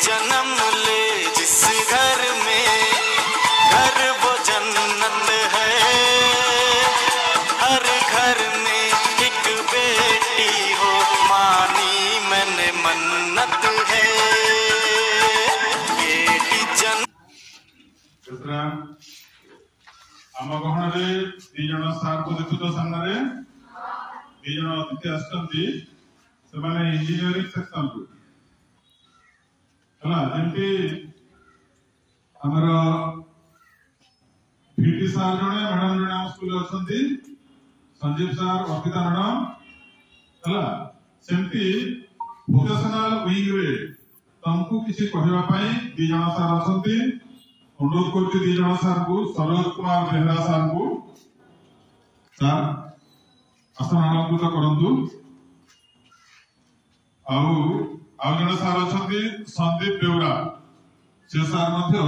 जन्म ले जिस घर में, घर वो जन्नत है। हर घर में एक बेटी हो, मानी मैंने मन्नत है। ये जन्म आम गहन दी जन सार को देखु तो सामने दी जन अतिथि आसुच्चंती से माने इंजीनियरिंग सेक्शन को हला जेंति हमर पीटी सार जने मैडम जने हम स्कूल अछंती संजीव सार अर्पिता मैडम हला सेंति वोकेशनल विंग रे तुमको किसी कहवा पाई दी जन सार अछंती। अनुरोध करती दी जन सार को सरोज कुमार बेहरा सार को सार आसन अलंकृत करंतु। आउ जन सार अछंती संदीप बेउरा से सार मध्य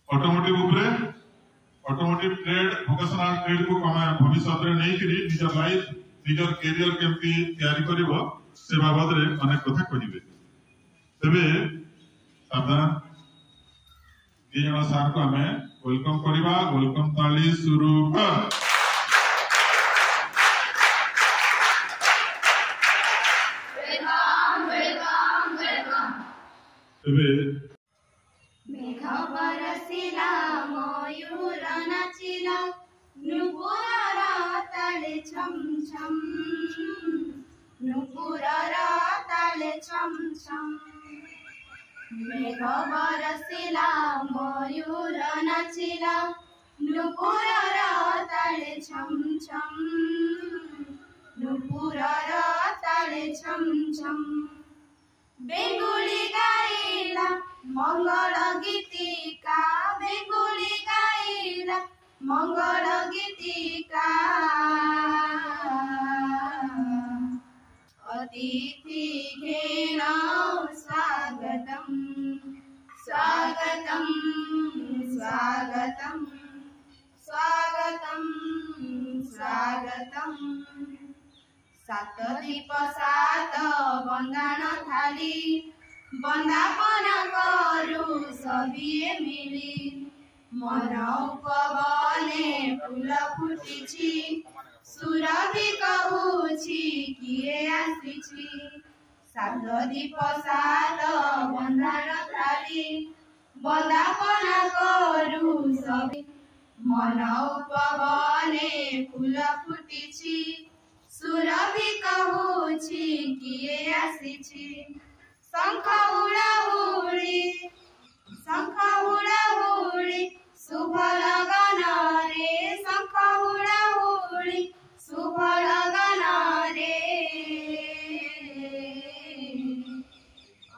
ऑटोमोटिव उपरे ऑटोमोटिव ट्रेड वोकेशनल ट्रेड को भविष्य में नहीं करी निज लाइफ निज कैरियर केमती तैयारी करिवो से बाबद रे अनेक कथा कहिबे। तबे सावधान दी जन सार को हमें वेलकम करिबा। वेलकम ताली शुरू कर। मेघ बरसिला मयूर नाचिला नुपुर ताले छम छम नुपुर ताले छम छम। मेघ बरसिला मयूर नाचिला नुपुर ताले छम छम नुपुर ताले छम छम। बेंगुली गाइला मंगल गीतिका बेंगुली गाइला मंगल गीतिका अतिथि घेना स्वागतम स्वागतम स्वागतम स्वागतम स्वागतम। सात दीप सात बंदाण थाली बंदापन करू सबिए मिली मन उपवने फूल फुटिछि सुरभि कहूछि किए आसिछि। सात दीप सात बंदाण थाली बंदापन करू सबिए मन उपवने फूल फुटिछि सुरभि कहूछि किए आसिछि। शंख हुड़ाहुड़ी शुभ लगन रे शंख हुड़ाहुड़ी शुभ लगन रे।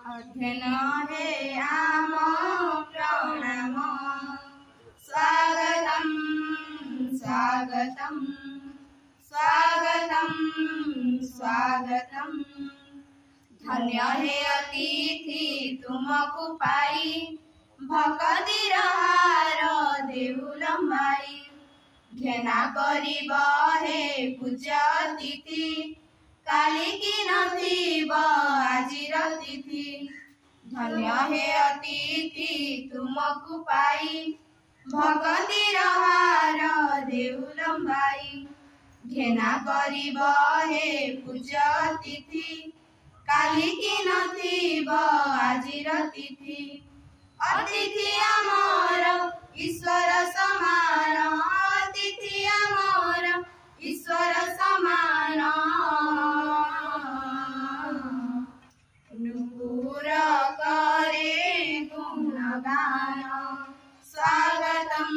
अध्ययन हे आम प्रणाम स्वागतम स्वागतम स्वागतम स्वागतम। धन्य हे अतिथि तुमको पाई भक्तिर हार देउलम भाई। घेना करिब हे पूज्य अतिथि काली की नथिब आजिर तिथि। धन्य हे अतिथि तुमको पाई भक्तिर हार देउलम भाई। घेना करिब हे पूज्य अतिथि काली की नथिब आजिर तिथि। अतिथि आमर ईश्वर समान अतिथि आमर ईश्वर समान। नुपुर करे गुणगान स्वागतम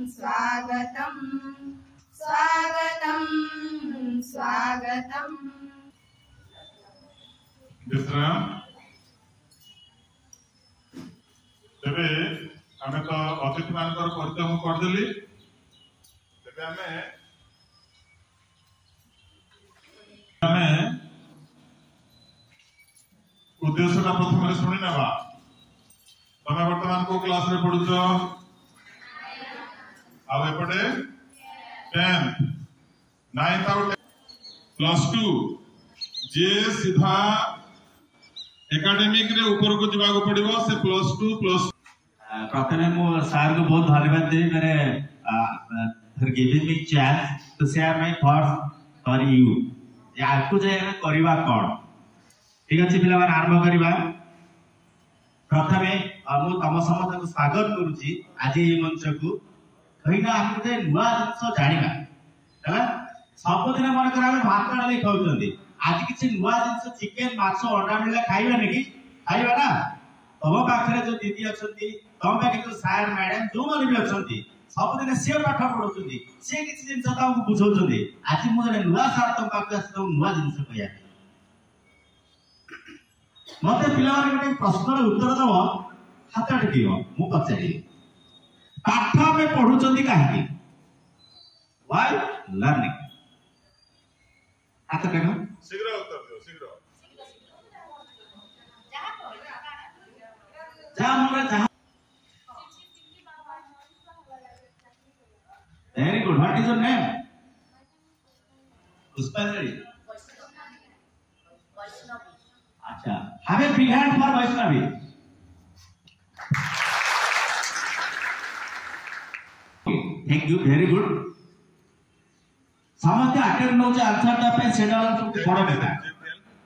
स्वागतम स्वागतम स्वागतम। तेबे आमे तो अतिथि मानकर परिचय मु करदेली। तेबे आमे उद्देश्यटा प्रथम शुणी नेबा। तमे वर्तमान को क्लास रे पढुछ आ एपटे 10th 9th आउट +2 जे सीधा एकाडेमिक रे ऊपर को जीवा को पड़िबो से +2 प्लस प्रथमे मु सर को बहुत धन्यवाद देबी मेरे for giving me chance to share my thoughts for you याकू जे करबा कोन ठीक अछि पिला मान आरंभ करबा प्रथमे मु तम समस्त को स्वागत करूची आज ए मंच को कहिना हम जे नुवा जिंस जानिबा हला सब दिन मन करा भात डाली खाउचंदी आज किछि नुवा जिंस चिकन माछ अंडा मिला खाइबा नेकी खाइबा ना तम पाखरे जो दीदी अछंती तम पाखे जो सार मैडम जो माने भी अछंती सब दिन से पाठ पढौचंती से किछि जिंस ताऊ बुझौचंती आज मु जने नुवा सार तम पाखे आसतो नुवा जिंस कहया मते पिला माने गोटे प्रश्नर उत्तर दबो हाथ टेकियो मु पचारि पाठ में पढुचंती काहे व्हाई लर्निंग हाथ टेको शीघ्र उत्तर दियो शीघ्र जहाँ मुझे जहाँ very good what is your name पुष्पांजलि अच्छा have a big hand for Vaishnavi thank you very good समझते अटेंड नो जे आंसर दा पे सेडा बड़ बेटा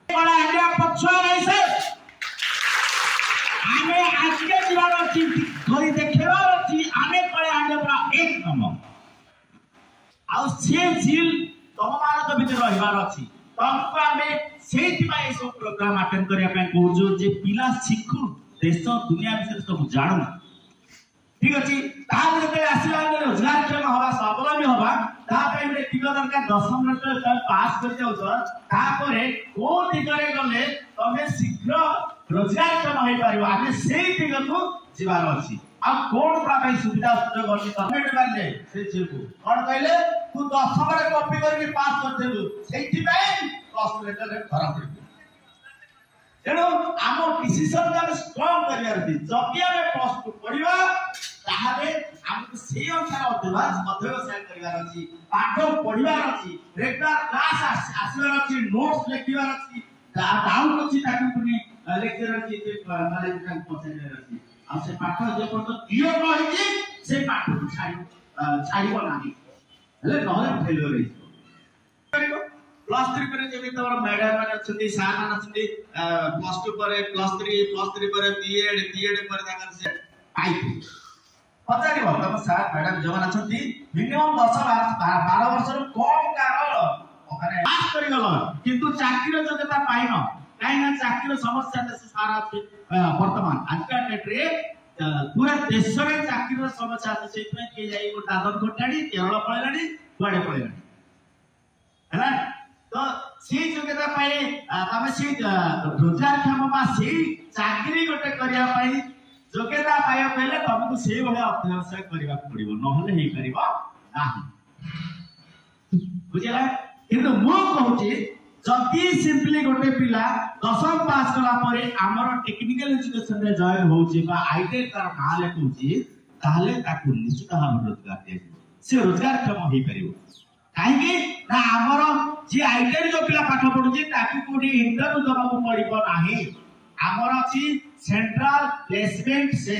बड़ा इंडिया पछुआ नहीं से आमे आज के जीवन अछि कोई देखेबार अछि आमे पळे आगे पूरा एक नंबर आ से झील तममान के भीतर रहिबार अछि तमको आमे सेति पाए सब प्रोग्राम अटेंड करिया पे कहू जे पिला शिखु देश दुनिया विषय सब जानू ठीक अछि तार जते आसीला रोजगार क्षम होबा स्वावलंबी होबा ता पे रे टिक दरकार 10 मिनिट पास कर जाउ छ ता परे को दिगरे गले तमे शीघ्र रोजगार क्षम होई पारिबो आमे सेही दिग को जीवार अछि आ कोन प्रापै सुविधा सुयोग अछि गवर्नमेंट बाले से जेबू कोन कहले तू 10 बार कॉपी करके पास कर देबू सेही पे प्लस लेटर रे धरा पड़ि एनो आमो डिसिजन का स्ट्रांग करियर दी जबकि हमें प्लस टू पढ़िबा ताहाले हमको से अनुसार अभ्यास अध्ययन करिवार अछि पाठ पढ़िवार अछि रेगुलर क्लास आसीवार अछि नोट्स लिखिवार अछि डाउट अछि ताकि पुनी लेक्चरर जी नॉलेज का पहुंचाइवार अछि आ से पाठ जे पढ क्लियर न होई से पाठ को छाड़िबो नाही हेले नहले फेलियर होई प्लस 3 पर जेबी तोर मैडम माने अछंती सार माने अछंती प्लस 2 पर प्लस 3 पर बीएड पर ताकर से आईपी पचारि भ तम सार मैडम जवन अछंती मिनिमम 12 वर्ष कम कार ओखाने पास करि गलो किंतु चाकरी योग्यता पाइन काई ना चाकरी समस्या देश सारा अछि वर्तमान आजका डेट रे पूरा देश रे चाकरी समस्या अछि सेत में के जाई को दादन कोटाडी केरल पळेलाडी कुआडे पळेलाडी हैला तो से योग्यता पाए तमे से रोजगार क्षम बा से चाकरी गोटे करिया पाई योग्यता पाया पहले तुमको से भले अभ्यास करिबा पड़िबो नहले हे करिबो नाही बुझिला किंतु मो कहूची जति सिंपली गोटे पिला 10th पास कला परे हमर टेक्निकल एजुकेशन रे जॉइन होची बा आईटी तार ना लेखुची ताले ताकू निश्चित भाव रोजगार दे से रोजगार क्षम होई परिबो काहेकि ना हमर जे आईटी जो पिला पाठ पढुची ताकू कोडी इंटरव्यू दबाको पड़िबो नाही हमर अछि सेंट्रल प्लेसमेंट से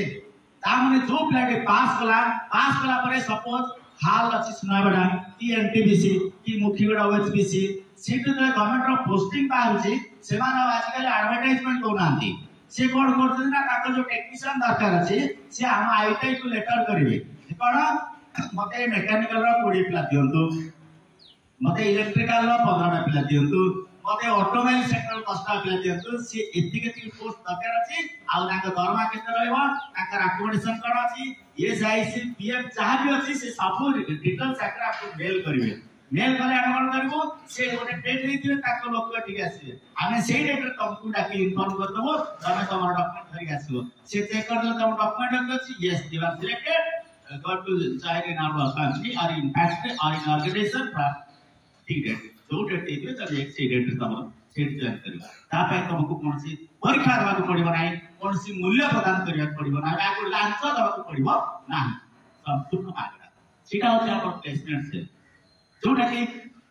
तामने जो पिला के पास कला परे सपोज हाल अछि सुनाबडा टीएनटीबीसी की मुखीगडा ओएचबीसी सीट जे गवर्नमेंट रो पोस्टिंग पाउची सेमान आजकल एडवर्टाइजमेंट कोनांती से कोड करते ना ताको जो टेक्नीशियन दरकार अछि से हम आईटी को लेटर करिवे कोन मते मैकेनिकल रो 20 पिला दियंतु मते इलेक्ट्रिकल रो 15 पिला दियंतु मते ऑटोमोबाइल सेक्टर 10 पिला दियंतु से एतिके पोस्ट दरकार अछि आ ताको दरमा केते रहइबो ताकर अकोमोडेशन कोन अछि एसआईसी पीएफ जहां भी अछि से सब डिटेल सेक्टर आपको मेल करिवे मेल करे हम कोन करबो से गोटे डेट देथिबे ताको लोक ठीक आसीबे हमें सेही डेट रे तुमको डाकी इन्फॉर्म कर दबो तमे तमर डॉक्यूमेंट धरि आसीबो से चेक कर दे तम डॉक्यूमेंट अछि yes you are selected go to child in our country और इन फैक्ट्री और इन ऑर्गेनाइजेशन ठीक डेट जो डेट देथिबे त एक से डेट रे तम सेट जॉइन करबा ता पे तुमको कोनसी परीक्षा देबा पड़िबो नाही कोनसी मूल्य प्रदान करिया पड़िबो नाही आको लांच देबा पड़िबो नाही संपूर्ण मागणा सीटा होते अपन प्लेसमेंट से जोटा कि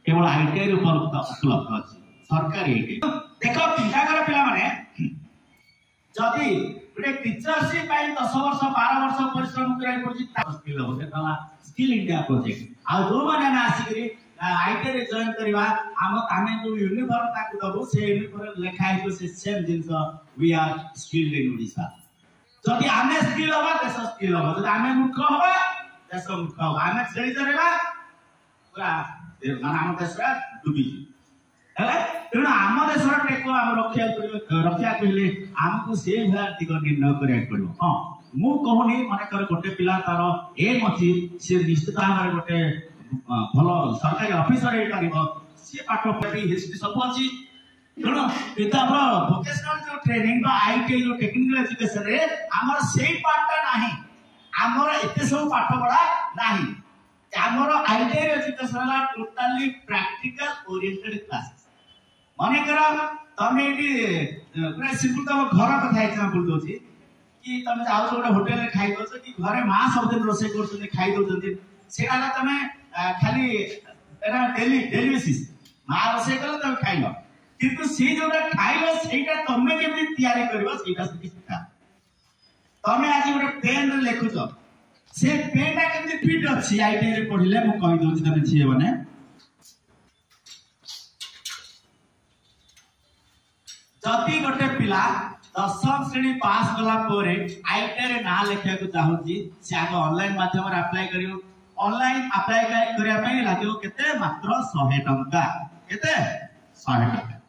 केवल आईटीआई उपलब्ध अछि सरकारी आईटी देखो पिलागर पिला माने जदि गोटे टीचरशिप 10 वर्ष 12 वर्ष परिश्रम करै पड़छि स्किल हो देखला स्किल इंडिया प्रोजेक्ट आ जो माने आसिकरी आईटी रे जॉइन करबा आमे जो यूनिफॉर्म ताकू दबो से यूनिफॉर्म लेखा है से same since we are skilled in Odisha जदि आमे स्किल होबा देश स्किल होबा जदि आमे मूर्ख होबा देश मूर्ख होबा आमे छेड़ी जरेबा पूरा माने हम देश डूबी हेले तेणु आम देश टेको आम रक्षा कहले आमको से दिग निर्णय करा पड़ो हाँ मु कहूनी मन कर गोटे पिला तार एम अच्छी सी निश्चित भाव गोटे भल सरकारी ऑफिसर हे पारिबो सी पाठ पढ़ी हिस्ट्री सब अच्छी तेणु एत हमर वोकेशनल जो ट्रेनिंग बा आईटी जो टेक्निकल एजुकेशन रे हमर सेही पाठटा नाही हमर एते सब पाठ पढ़ा नाही हमर आईटी एजुकेशन ला टोटली प्रैक्टिकल ओरिएंटेड क्लासेस माने करा तमे पूरा सिंपल तम घर कथा एग्जांपल दोची कि तमे जाउ गोटे होटल रे खाइ दोछ कि घरे मां सब दिन रोसे करछन खाइ दोछन सेला तमे खाली एरा डेली बेसिस मां रोसे कले तमे खाइलो किंतु से जोटा खाइलो सेटा तमे केमि तयारी करबो सेटा शिक्षा तमे आज गोटे पेन रे लेखुछ से पेनटा केमि फिट अछि आईटी रे पढिले मु कहि दोछ तमे छिए माने जदि गोटे पिला 10वीं श्रेणी पास कला पोरे आईटी रे ना लेखा को चाहूची से आगे ऑनलाइन माध्यम रे अप्लाई करियो ऑनलाइन अप्लाई करिया पई लागियो केते मात्र 100 टंका केते 100 टंका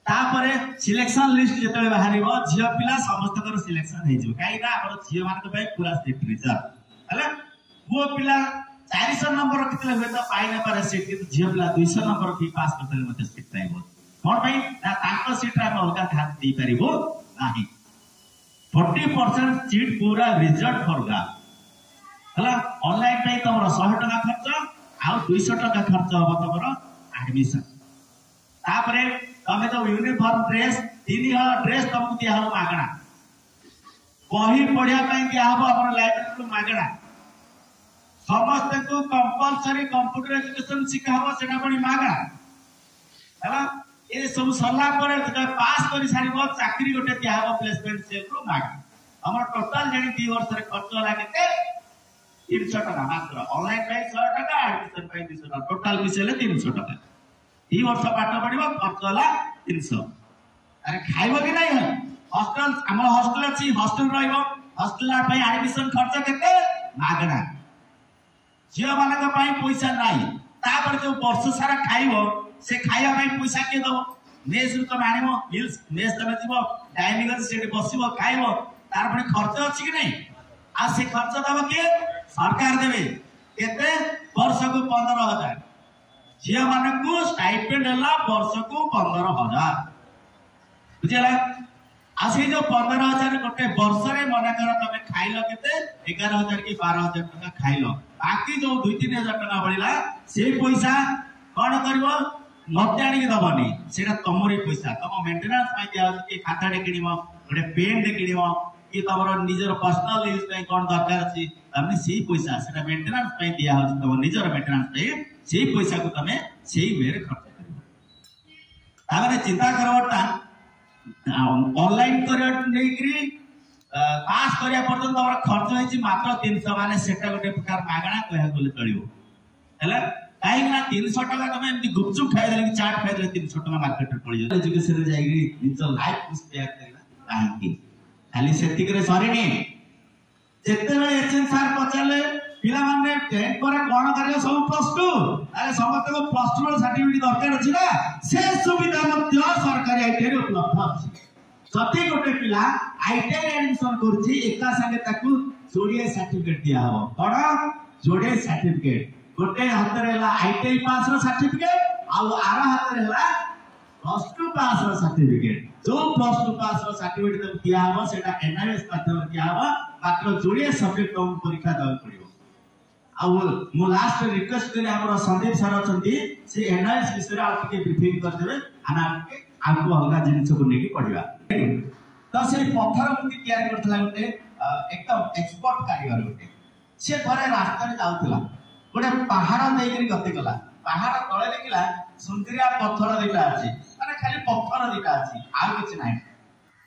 तापरे सिलेक्शन लिस्ट जेतले बाहरिबो झियो पिला समस्त कर सिलेक्शन हे जिवो काई ना हमर झियो मान के पई पूरा स्ट्रिक्ट रिजर्व हले वो पिला 400 नंबर रखितले होय त पाइ न पारे सीट कि झियो पिला 200 नंबर की पास करतले मते सीट पाइबो कोन भाई ना ताको सीट रा अलगा ध्यान दी परिबो नाही 40% सीट पूरा रिजर्व करगा हला ऑनलाइन पे तमरो 100 टका खर्च आ 200 टका खर्च होबो तमरो एडमिशन तापरे तमे तो यूनिफॉर्म ड्रेस 3 हल ड्रेस तुमको दिया हो मागणा बही पढिया पई दिया हो अपन लाइब्रेरी को मागणा समस्त को कंपलसरी कंप्यूटर एजुकेशन सिखाबो सेना बडी मागणा हला ए सब सरला पर पास करी सारिबो चाकरी गोटे दिया हो प्लेसमेंट सेल रो माग हमर टोटल जणी 2 वर्ष रे खर्च होला केते 300 टका मात्र ऑनलाइन पे 100 टका एडमिशन पे 200 टका टोटल मिसेले 300 टका 2 वर्ष पाठ पढिबो खर्च होला 300 अरे खाइबो कि नै हॉस्टल हमर हॉस्टल अछि हॉस्टल रहइबो हॉस्टल पे एडमिशन खर्च केते मागना जियो मानक पे पैसा नै तापर जो वर्ष सारा खाइबो से खाया ପାଇଁ पैसा के दो मेस रू तमे आनिबो हिल्स मेस तमे जीवो डाइनिंग अछि सेठी बसिबो खाइबो तार पनि खर्च अछि कि नै आ से खर्च दबो के सरकार देबे केते वर्ष को 15000 जिया मानकू स्टाइपेंड हला वर्ष को 15000 बुझला आ से जो 15000 गोटे वर्ष रे मना कर तमे खाइलो केते 11000 की 12000 टका खाइलो बाकी जो 2-3000 टका बळिला से पैसा कोन करबो मते आनी दबनी सेटा तमरी पैसा तम मेंटेनेंस पाई दिया कि खाता रे किनिबो गोटे पेन रे किनिबो कि तमरो निजर पर्सनल यूज पे कोन दरकार अछि तमे सेही पैसा सेटा मेंटेनेंस पाई दिया हो तम निजर मेंटेनेंस पे सेही पैसा को तमे सेही बेर खर्च करिबो तामे चिंता करवटा ऑनलाइन करिया नै करी पास करिया पर्यंत तमरो खर्च होइछि मात्र 300 माने सेटा गोटे प्रकार मागणा कहया बोले चलिबो हैला काई ना 300 टका तमे एमती गुपचुप खाइ देले कि चाट खाइ देले 300 टका मार्केट रे पड़ी जाय एजुकेशन रे जाई निज लाइफ कुछ तैयार करला काहे खाली सेति करे सरीनी जेते बेले एचएन सर पचाले पिला माने 10 पर कोन करियो सब +2 अरे समस्त को +2 सर्टिफिकेट दरकार अछि ना से सुविधा मध्य सरकारी आईटी रे उपलब्ध अछि जति गोटे पिला आईटी रे एडमिशन करछि एका संगे ताकू जोडिए सर्टिफिकेट दिया हो कोन जोडे सर्टिफिकेट गोटे हाथ रे ला आईटी पास रो सर्टिफिकेट आ आरा हाथ रे ला +2 पास रो सर्टिफिकेट जो +2 पास रो सर्टिफिकेट दिया हो सेटा एनआईएस माध्यम दिया हो मात्र जोड़िए सब्जेक्ट को परीक्षा दल पड़ियो आ मु लास्ट रिक्वेस्ट करे हमर संदीप सर अछंती से एनआईएस विषय आ के ब्रीफिंग कर देबे आना के आपको अलगा जिनिस को नेकी पड़िबा तो से पत्थर मुक्ति तैयार करथला गोटे एकदम एक्सपर्ट कारीगर गोटे से थरे रास्ता रे जाउथला गोटे पहाड़ देकरी गति गला पहाड़ तळे देखिला सुंदरिया पत्थर दिटा अछि माने खाली पत्थर दिटा अछि आ किछ नाही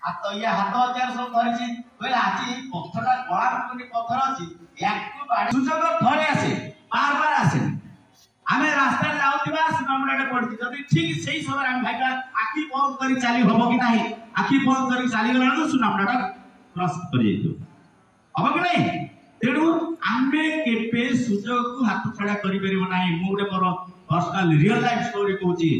हाथ या हाथ हथियार सब धरिछि कहले आजि पत्थरटा कळा कोनी पत्थर अछि याकु बाडी सुजग थरे आसे बार बार आसे आमे रास्ता जाउतिबा सिनेमाटे पड़छि जदि ठीक सेही समय हम भाइका आखि बंद करी चाली होबो कि नाही आखि बंद करी चाली गला तो सुनामटा क्रॉस करि जइतो अब कि नाही तेणु आमे केपे सुजग को हाथ छड़ा करि परिबो नाही मु गोटे मोर पर्सनल रियल लाइफ स्टोरी कहूची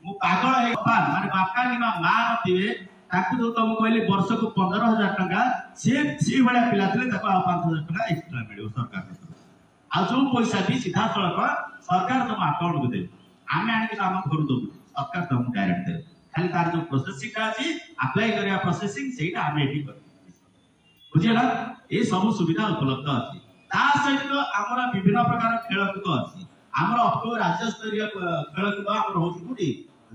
मु पागल है माने बापा कि मां नथिबे ताकू जो तुम कहले वर्ष को 15,000 टका से बड़ा पिला थे 5,000 टका एक्स्ट्रा मिले सरकार आ जो पैसा भी सीधा सड़क सरकार तुम अकाउंट को दे आम आने काम कर दो सरकार तुम डायरेक्ट दे खाली तार जो प्रोसेसिंग अछि अप्लाई करिया प्रोसेसिंग सेटा आम एठी कर बुझिला ए सब सुविधा उपलब्ध अछि ता सहित हमरा विभिन्न प्रकार खेलकूद अछि हमरा अक्टोबर राज्य स्तरीय खेलकूद हमर होछि गुडी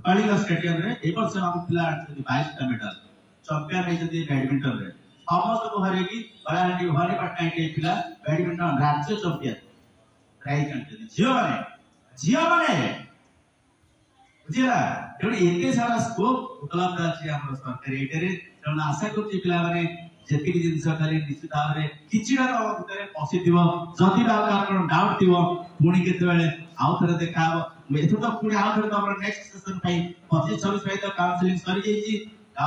कलिंग स्टेडियम रे ए वर्ष हम पिला 22 टा मेडल चैंपियन है जदी बैडमिंटन रे समस्त को हरे की कलाहांडी हरे पटना के पिला बैडमिंटन राज्य चैंपियन प्राइज आनते जियो माने बुझिला तेणु एते सारा स्कोप उपलब्ध अछि हमर सरकार एटेरे तेणु आशा करछि पिला माने जेति जिंस खाली निश्चित भाव किछिटा तम भितर पसिथिबो जति बार डाउट थिबो पुणी केते बेले आउ थरे देखाबो एथु तो पुणी आउ थरे तमर नेक्स्ट सेशन पई 25-26 पई तो काउंसलिंग सरी जाईची आ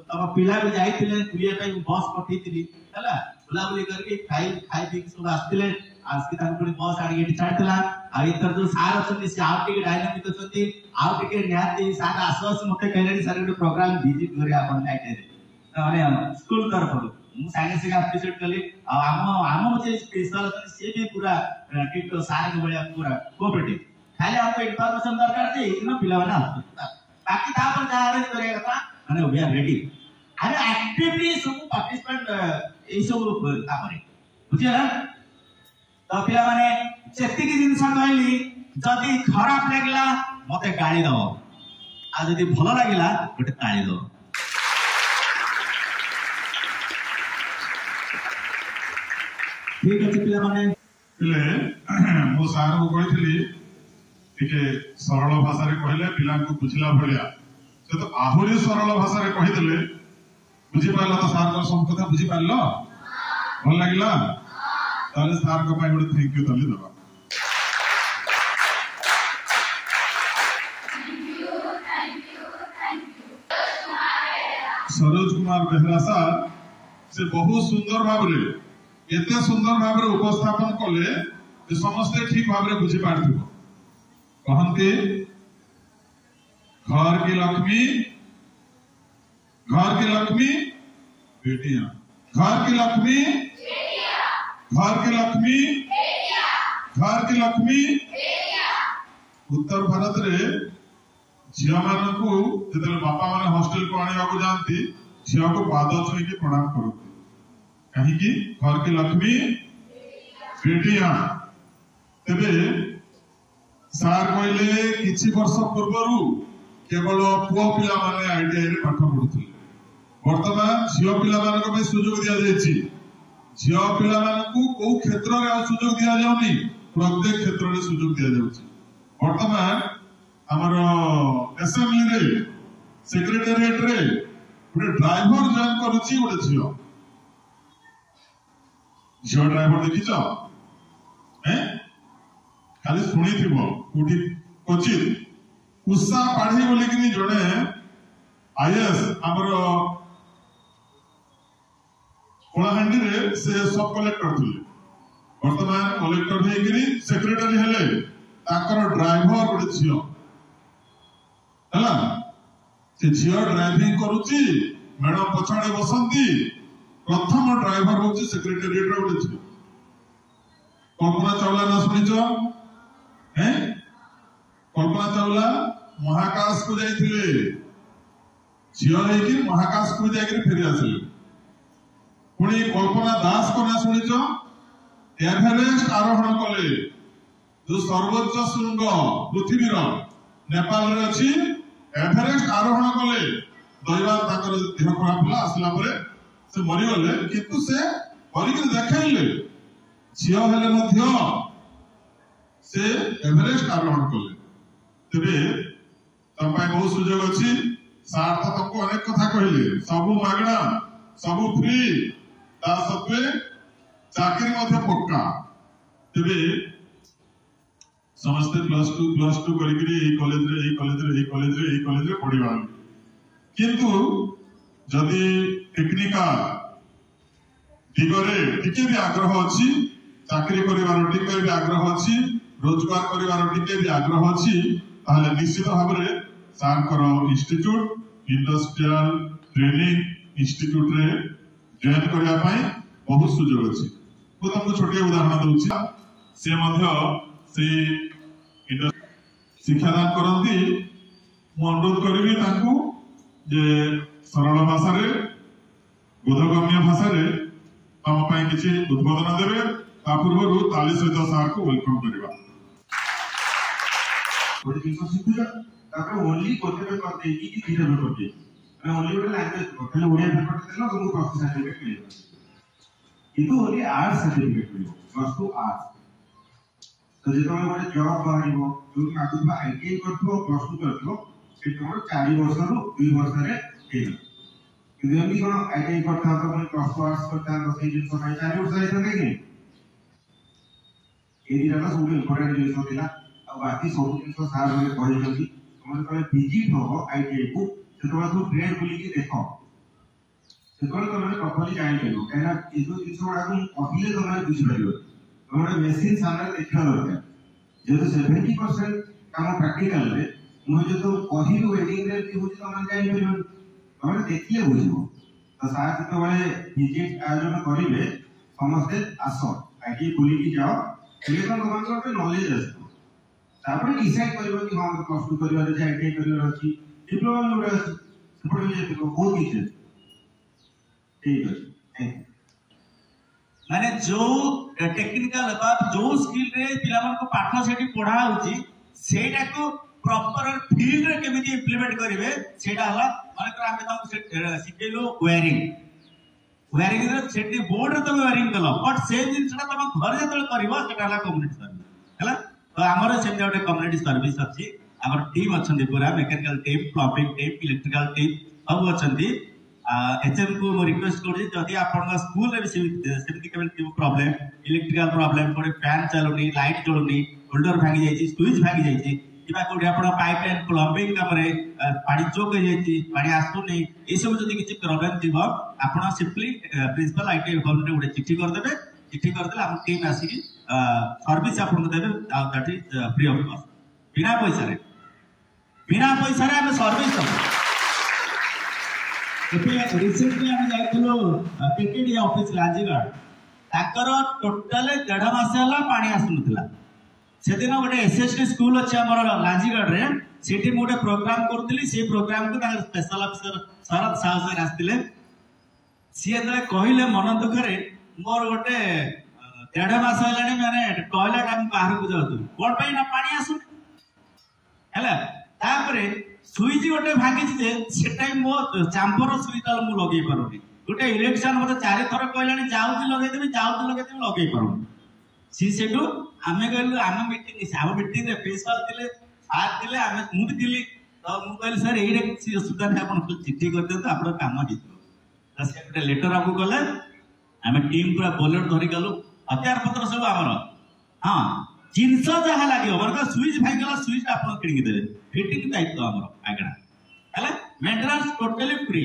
तम पिला भी जाईतिले तुलिए पई बस पठीतिली हला बुलाबुली करके खाई पी सब आस्तिले आज की तान पुणी बस आडी एठी छाडतला आ इतर जो सार अछंती से आउ टिके डायनामिक अछंती आउ टिके न्याती सार आसस मते कहलेनी सार एक प्रोग्राम विजिट करी आपण नाइटे अरे स्कूल तरफ मु साइंस का एप्रिशिएट कली आम जे स्पेशल से भी पूरा टिक तो सारे के बलिया पूरा कोऑपरेटिव खाली आपको इन्फॉर्मेशन दरकार छै इतना पिला वाला बाकी ता पर जा अरेंज करे कथा माने वी आर रेडी अरे एक्टिवली सब पार्टिसिपेंट ए सब तापरे बुझिया तो पिला माने जेति की जिंस कहली जदी खराब लागला मते गाली दो आ जदी भलो लागिला गोटे ताली दो ठीक है पिला माने पिले मो सार को कहितली टिके सरल भाषा रे कहले पिला को बुझला भलिया से तो आहुरी सरल भाषा रे कहि देले बुझि पाला तो सार को सब कथा बुझि पालो भल लागिला ताले सार को पाइ बड थैंक यू तले दबा सरोज कुमार बेहरा सर से बहुत सुंदर भाव रे एते सुंदर भाव रे उपस्थापन कले जे समस्त ठीक भाव रे बुझि पारथिबो कहंते घर की लक्ष्मी बेटियां घर की लक्ष्मी बेटियां उत्तर भारत रे झिया मान को जतले बापा माने हॉस्टल को आनिया को जानती झिया को पाद छुई के प्रणाम करती कहीं की घर की लक्ष्मी बेटियां तेबे सार कहले किछि वर्ष पूर्वरु केवल पुओ पिला माने आईटीआई रे पाठ पढुथिले वर्तमान झियो पिला मानक पे सुযোগ दिया जायछि झियो पिला मानकु को क्षेत्र रे आ सुযোগ दिया जाउनी प्रत्येक क्षेत्र रे सुযোग दिया जाउछि वर्तमान हमर असेंबली रे सेक्रेटेरिएट रे गोटे ड्राइवर जॉइन करूछि गोटे झियो ड्राइवर देखिछ हैं खाली सुनी थिबो कोठी क्वचित उषा पाढ़ी बोली कि जड़े आईएएस हमर कोलाहांडी रे से सब कलेक्टर थिले वर्तमान कलेक्टर हेगिरी सेक्रेटरी हेले ताकर ड्राइवर गोटे झियो हला से झियो ड्राइविंग करूची मैडम पछाड़े बसंती प्रथम ड्राइवर होची सेक्रेटेरिएट रे गोटे झियो कल्पना चावला ना सुनिचो हैं कल्पना चावला महाकाश को जाइथिले झियो हेकी महाकाश को जाइकरी फेरी आसिले पुणी कल्पना दास को ना सुनिचो एवरेस्ट आरोहण कले जो सर्वोच्च शृंग पृथ्वी रो नेपाल रे अछि एवरेस्ट आरोहण कले दैवार ताकर देह खराब होला आसला परे से मरि गले किंतु से परिकर देखाइले झियो हेले मध्य से एवरेस्ट आरोहण कले तेबे तम पाई बहुत सुजोग अछि सार तो तुमको अनेक कथा कहले सब मागणा सब फ्री ता सत्वे चाकरी मध्य पक्का तेरे समस्ते प्लस टू करी कॉलेज रे पढ़िबा किंतु जदि टेक्निकल दिगरे टिके भी आग्रह अछि चाकरी करिवार टिके भी आग्रह अछि रोजगार करिवार टिके भी आग्रह अछि ताले निश्चित भाव रे Sarkar institute industrial training institute रे जॉइन करिया पई बहुत सुযোগ अछि मु तुमको छोटे उदाहरण दउछि से मध्य से शिक्षादान करती मु अनुरोध करी जे सरल भाषा बोधगम्य भाषा तुम किसी उद्बोधन देवे पूर्व ताली सहित सार को वेलकम करवा ओनली गोटे पेपर देकी कि तीन पेपर दे मैं ओनली गोटे लैंग्वेज खाली ओडिया पेपर देलो तुमको प्रोफेसर सर्टिफिकेट मिलिबो किंतु ओनली आर्ट्स सर्टिफिकेट मिलिबो प्लस टू आर्ट्स तो जेतो गोटे जॉब बाहरिबो जो कि आगु आईटीआई करथो प्लस टू करथो से तोर 4 वर्ष रु 2 वर्ष रे हेल किंतु एमनी कोन आईटीआई करथा तो कोन प्लस टू आर्ट्स करथा तो से जिन समय 4 वर्ष आइतो नै कि एदी रहा सब इंपोर्टेंट जिन थिला आ बाकी सब जिन सार रे कहि जल्दी हमर कहे विजिट हो आईटीआई को से तो सब ट्रेड बुली के देखो से कोन तो मैंने प्रॉपर्ली जान लेलो कहना ए जो जिन सब आगु अभिले तो मैं बुझ परियो हमर मशीन सामने देखा दरकार जेतो 70% काम प्रैक्टिकल रे मु जे तो कहि वेडिंग रे कि बुझी तो मन जाई परियो हमर देखिए बुझिबो तो साथ तो बळे विजिट आयोजन करिवे समस्त आसो आईटी बुली की जाओ ये तो तुमको पे नॉलेज आसो तापर डिसाइड करियो कि हम प्लस टू करियो रे आईटी करियो अछि डिप्लोमा में रे सपोर्ट जे तो बहुत किछ ठीक है माने जो टेक्निकल जो स्किल रे पिला मन को पाठ सेठी पढ़ा होची सेटा को प्रॉपर फील्ड रे केमिति इंप्लीमेंट करिवे सेटा हला माने कर हम त सिखेलो वायरिंग रे सेठी बोर्ड रे तो वायरिंग कलो बट से जिनसटा तम घर जतल करबो सेटा हला कम्युनिटी सर्विस हला तो हमर सेम गोटे कम्युनिटी सर्विस अछि हमर टीम अछंदी पूरा mechanical team plumbing team electrical team सब अछंदी एचएम को रिक्वेस्ट कर जदि आपन स्कूल रे सेमति केवल प्रॉब्लम इलेक्ट्रिकल प्रॉब्लम कोडे फैन चलुनी लाइट चलुनी होल्डर भांगी जाईची स्विच भांगी जाईची किबा कोडे आपन पाइपलाइन प्लम्बिंग कामरे पानी चोक जाईची पानी आसुनी ए सब जदि किछि प्रॉब्लम थिबो आपन सिंपली प्रिंसिपल आईटी डिपार्टमेंट रे चिट्ठी कर देले हम टीम आसी की सर्विस आपन को देबे that is free of cost बिना पैसा रे हम सर्विस दबो रिसेंटली हम जाइथिलो केकेडी ऑफिस लांजीगढ़ ताकर टोटल 1.5 मास हला पानी आसुनथिला से दिन गोटे एसएसटी स्कूल अछि हमर लांजीगढ़ रे सेठी मोटे प्रोग्राम करथिली से प्रोग्राम को स्पेशल ऑफिसर शरद साहु सर आस्तिले सी एतले कहिले मन दुखरे मोर गोटे 1.5 मास हलानी माने टॉयलेट हम बाहर को जाउतु कोन पई ना पानी आसु हला तापरे सुइच गोटे भागी जे सेटाई मो चांपर सुइच मु लगे पारुनी गोटे इलेक्शन मते 4 थर कहलानी जाउती लगे देबी लगे पारुनी सी सेटू आमे कहलु आमे मीटिंग रे प्रिंसिपल दिले साथ दिले आमे मु भी दिली तो मु कहल सर एइरे किछि असुविधा नै आपन चिट्ठी कर दे तो आपन काम हितो त से गोटे लेटर आपको गले आमे टीम पूरा बोलर धरि गलु हथियार पत्र सब हमर हां जिनस जहा लागियो बरका स्विच भाई गला स्विच आपन किनि देबे फिटिंग दायित्व हमर आगडा हला मेंटेनेंस टोटली फ्री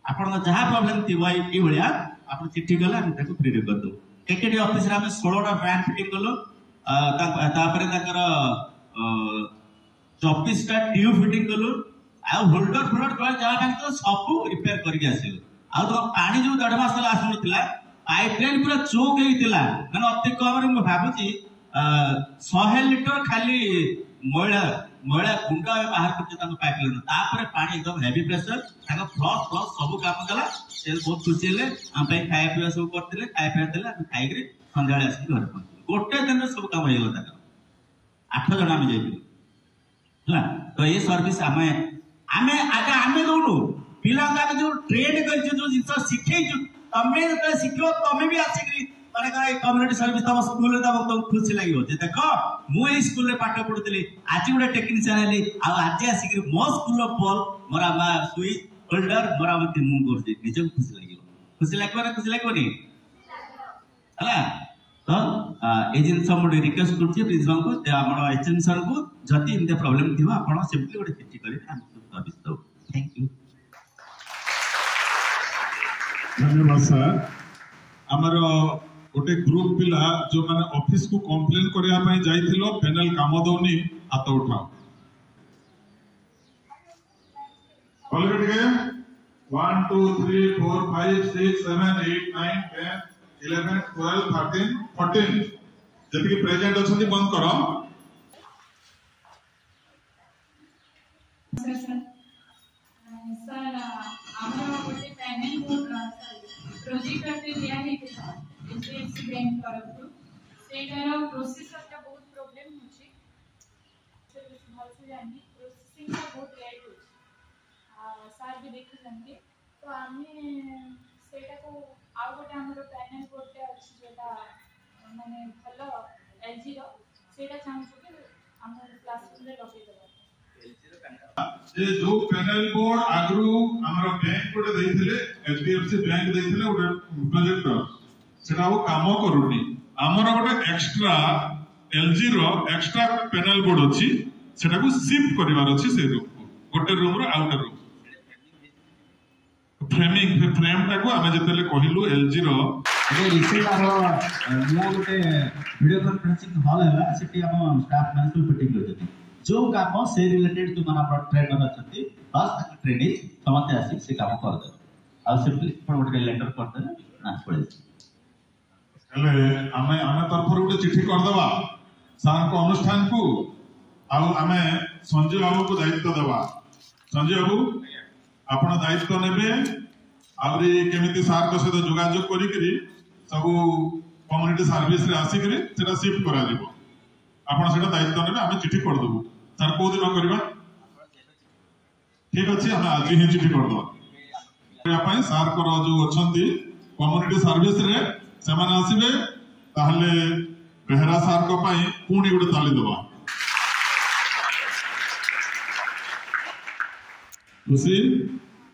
आपन जहा प्रॉब्लम थिबो ई भलिया आपन चिट्ठी गला हम ताको फ्री रे कर दो केकेडी ऑफिस रे हम 16 टा फैन फिटिंग करलो तापरे ताकर 24 टा ट्यूब फिटिंग करलो आ होल्डर फ्लोर कर जहा नहीं तो सब रिपेयर करके आसिल आ तो पानी जो 1.5 मास आसुनथिला पाइपलाइन पूरा चोक हेतिला माने अति कम रे म भाबुची 100 लीटर खाली मैला गुंडा बाहर करते पाइपलाइन तापर पानी एकदम हेवी प्रेशर फ्लश सब काम कला से बहुत खुशी ले हम खाया पीवा सब करते खाया पीवा देले खाई संध्या आस घर पहुंचे गोटे दिन सब काम हो गला 8 जन आम जाइलु तो ये सर्विस आमे आगे दौनु पिला जो ट्रेन कर जो जिन शिखे तमें जो शिखो तमें भी आसिक माने का कम्युनिटी सर्विस तम स्कूल रे तम खुशी लागियो जे देखो मु ए स्कूल रे पाठ पढुतली आज गोटे टेक्नीशियन हेली आ आज आसिक मो स्कूल मोरा मा सुई होल्डर मोरा मते मु करछि निजे खुशी लागबनी हला तो ए जिन सब रिक्वेस्ट करछि प्रिंसिपल को हमर एचएम सर को जति इनते प्रॉब्लम थिबा आपण सिंपली गोटे चिट्ठी करी हम सर्विस दो थैंक यू धन्यवाद सर हमर गोटे ग्रुप पिला जो माने ऑफिस को कंप्लेन करिया पई जाइथिलो पैनल काम दउनी हाथ उठाओ ऑलरेडी गए 1 2 3 4 5 6 7 8 9 10 11 12 13 14 जति कि प्रेजेंट अछंती बंद करो सर ଆମର ଗୋଟେ ପ୍ୟାନେଲ ବୋର୍ଡ ପ୍ରୋଜେକ୍ଟରେ ଦିଆ ହେଇଥିଲା ଏଚଡିଏଫସି ବ୍ୟାଙ୍କ ତରଫରୁ ସେଇଟାର ପ୍ରୋସେସରଟା ବହୁତ ପ୍ରୋବ୍ଲେମ ହେଉଛି ଭଲସେ ଜାଣିନି ପ୍ରୋସେସିଂଟା ବହୁତ ଲେଟ୍ ହେଉଛି ସାର୍ ବି ଦେଖୁଛନ୍ତି ତ ଆମେ ସେଇଟାକୁ ଆଉ ଗୋଟେ ଆମର ପ୍ୟାନେଲ ବୋର୍ଡଟା ଅଛି ଯେଉଁଟା ମାନେ ଭଲ ଏଲଜିର ସେଇଟା ଚାହୁଁଛୁ କି ଆମ କ୍ଲାସରୁମରେ ଲଗେଇଦେବା जे जो पैनल बोर्ड आगरू हमर बैंक कोटे देइथिले एचडीएफसी बैंक देइथिले ओटे प्रोजेक्ट सेटा वो काम करूनी हमर गोटे एक्स्ट्रा एलजी रो एक्स्ट्रा पैनल बोर्ड अछि सेटा को शिफ्ट करिवार अछि से रूम को गोटे रूम रो आउटर रूम फ्रेम टा को हमें जतले कहिलु एलजी रो ए रिसेंट हम मो गोटे वीडियो कॉन्फ्रेंसिंग हॉल है सेठी हम स्टाफ मैनेजर मीटिंग करते जो काम से रिलेटेड जो माना ट्रेनर अच्छी बस ट्रेनिंग समझते आसी से काम कर दे आ सिंपली गोटे लेटर कर दे ना पड़े हेले हमें तरफ गोटे चिट्ठी कर दवा सार को अनुष्ठान को आ हमें संजय बाबू को दायित्व देवा संजय बाबू आपण दायित्व नेबे आबरी केमिति सार को सहित जोगाजोग करी सब कम्युनिटी सर्विस रे आसी करी सेटा शिफ्ट करा दिबो आपण सेटा दायित्व नेबे हमें चिट्ठी कर देबो सर को दिन करबा ठीक अछि हम आज ही चिट्ठी कर दो पई सार को जो अछंती कम्युनिटी सर्विस रे से माने आसीबे ताहले बेहरा सार को पई पुणी गुडे ताली देबा खुशी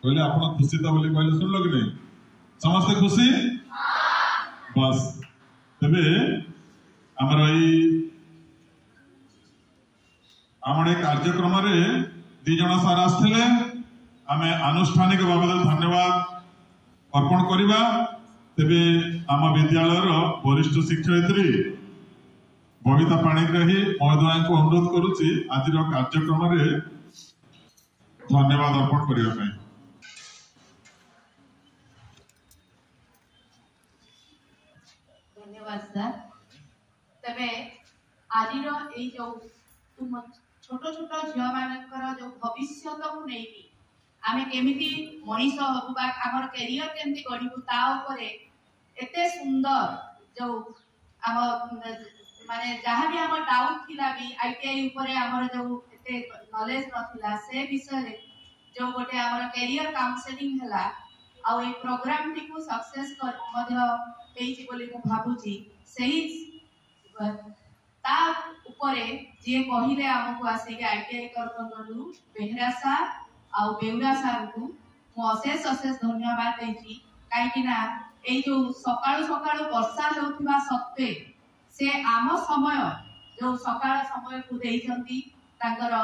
कहले आपण खुशी त बोली कहले सुनलो कि नहीं समस्त खुशी हां बस तबे हमर ई आमर कार्यक्रम रे दी जन सार आसथिले आमे आनुष्ठानिक बाबद धन्यवाद अर्पण करिबा तेबे आम विद्यालय रो वरिष्ठ शिक्षयित्री बबिता पाणिग्राही महोदय को अनुरोध करूची आज रो कार्यक्रम रे धन्यवाद अर्पण करिबा पई धन्यवाद सर तबे आज रो ए जो तुम छोट छोट झियो मानकर जो भविष्य को नेकी आमे केमिति मनीष हबु बा हमर कैरियर केमिति गढिबु ता ऊपर एते सुंदर जो हम माने जहां भी हम डाउट थिला भी आईटीआई ऊपर हमर जो एते नॉलेज नथिला से विषय रे जो गोटे हमर कैरियर काउंसलिंग हला आ ए प्रोग्राम टी को सक्सेस कर मध्य पेची बोली को भाबुची सही ता ऊपर जे कहिले हमको आसे के आईटीआई करतनु बेहरा सार आ बेउरा सार को मो अशेष धन्यवाद देची काई कि ना ए जो सकाळ सकाळ वर्षा होउथिबा सत्वे से आम समय जो सकाळ समय को देइचंती ताकर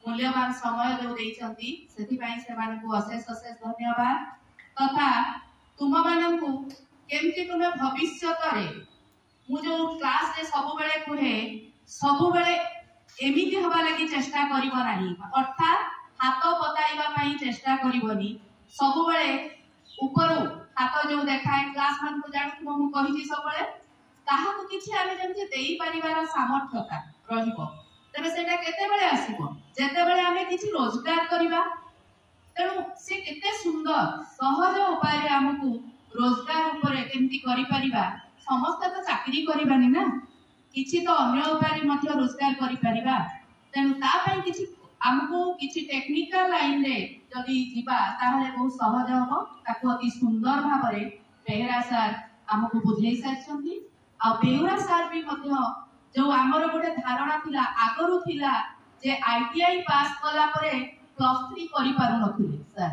मूल्यवान समय जो देइचंती सेति पई से मान को अशेष धन्यवाद तथा तुम मानन को केमति तुमे भविष्य रे मु जो क्लास रे सब बेले कुहे सब बेले एमिति हबा लागि चेष्टा करिवो नाही अर्थात हाथ बताइबा पई चेष्टा करिवोनी सब बेले ऊपर हाथ जो देखाय क्लास मान को जान को मु कहि सब बेले काहा को किछि आमे जेमति देई परिवार सामर्थ्यता रहिबो तबे सेटा केते बेले आसीबो जेते बेले आमे किछि रोजगार करिबा तेणु से केते सुंदर सहज उपाय रे हमकु रोजगार ऊपर केमति करि परिबा समस्त तो चाकरी करिबानी ना किछि तो अन्य उपाय मध्य रोजगार करि परिबा तेणु ता पई किछि हमकु किछि टेक्निकल लाइन रे जदि जिबा ताहले बहुत सहज हो ताको अति सुंदर भाबरे बेहरा सर हमकु बुझाई सारछंती आ बेहरा सर भी मध्य जो हमर गोटे धारणा थिला आगरु थिला जे आईटीआई पास कला परे +3 करि पारु नथिले सर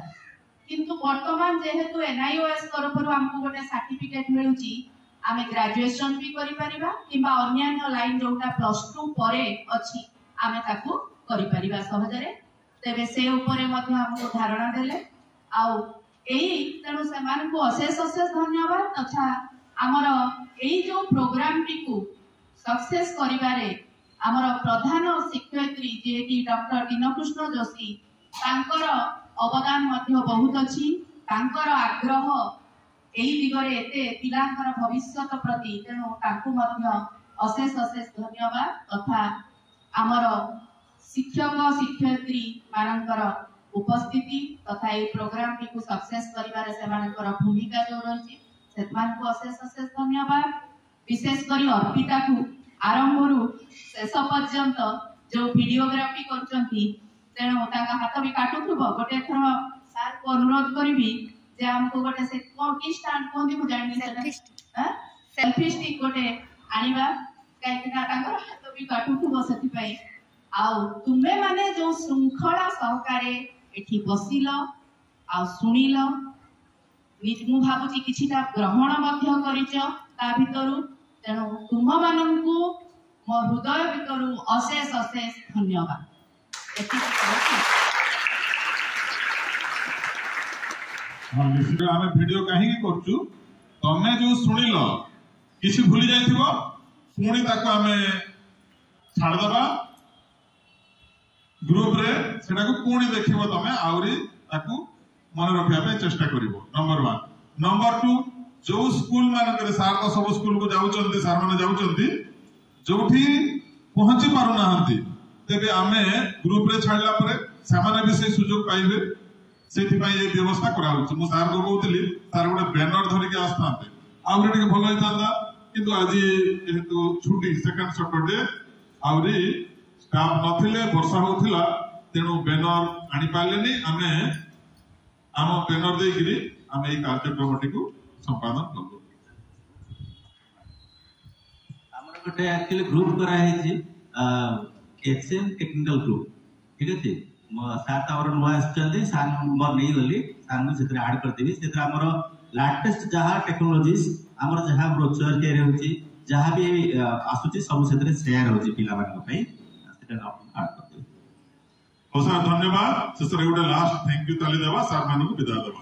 किंतु वर्तमान जेहेतु एनआईओएस तरफरु हमको गोटे सर्टिफिकेट मिलुची आमे ग्रेजुएशन भी करि परिबा किबा अन्य लाइन जोटा +2 परे अछि आमे ताकू करि परिबा सहजरे तेबे से ऊपर मध्य हमको धारणा देले आउ एई तेनु समान को अशेष अशेष धन्यवाद तथा हमर एई जो प्रोग्राम टिकू सक्सेस करिबारे हमर प्रधान शिक्षयित्री जे कि डॉक्टर दीनकृष्ण जोशी तांकर अवदान मध्य बहुत अछि तांकर आग्रह एई दिगरे एते पिलांकर भविष्यत प्रति तेनु ताकू मध्य अशेष अशेष धन्यवाद तथा हमर शिक्षक शिक्षयित्री मानकर उपस्थिति तथा ए प्रोग्राम टिकू सक्सेस करिबारे सेमानकर भूमिका जो रही सेमान को अशेष अशेष धन्यवाद विशेष करी अर्पिता को आरंभरू शेष पर्यंत जो वीडियोग्राफी करचंती तेणु ताका हाथ भी काटुथुबो गोटे थर सार को अनुरोध करिवि जे हमको गोटे से कोन की स्टैंड कोन दि जानि सेल्फी स्टिक गोटे आनिबा काई कि ताकर हाथ भी काटुथुबो सेति पई आउ तुमे माने जो श्रृंखला सहकारे एठी बसिल आ सुनिल मु भाबुची किछिटा ग्रहण मध्य करिच ता भितरु तेणु तुम माननकु मो हृदय भितरु अशेष अशेष धन्यवाद हां निश्चित आमे वीडियो काहे की करछु तमे जो सुनिल किछि भूली जाइथिबो पुणी ताको आमे छाड़ दबा ग्रुप रे सेटा को पुणी देखिबो तमे आउरी ताको मन रखिया पे चेष्टा करिवो नंबर 1 नंबर 2 जो स्कूल मानकरे सार तो सब स्कूल को जाउचंती सार माने जाउचंती जोठी पहुंची पारु नाहंती तेबे आमे ग्रुप रे छाडला परे सामान्य भी से सुयोग पाइबे सेति पई ए व्यवस्था कराउछ मु सार को कहउतली सार गोटे बैनर धरि के आस्थांते आउरी टिके भलो होइतांता किंतु आज जेहेतु छुट्टी सेकंड सैटरडे आउरी स्टाफ नथिले वर्षा होथिला तेणु बैनर आनी पालेनी आमे आम बैनर देगिरी आमे ए कार्यक्रमटी को संपादन करबो हमर गोटे एक्चुअली ग्रुप करा है जी एचएम टेक्निकल ग्रुप ठीक है सार तावर नुआ आछंती सार नंबर नहीं गली सार मु सेत्र ऐड कर देबी सेत्र हमर लेटेस्ट जहा टेक्नोलॉजीज हमर जहा ब्रोचर के होची जहा भी आसुची सब सेत्र शेयर होची पिला मान पई सेटा ऐड कर देबी ओ सर धन्यवाद सर गोटे लास्ट थैंक यू ताली देबा सार मान को विदा देबा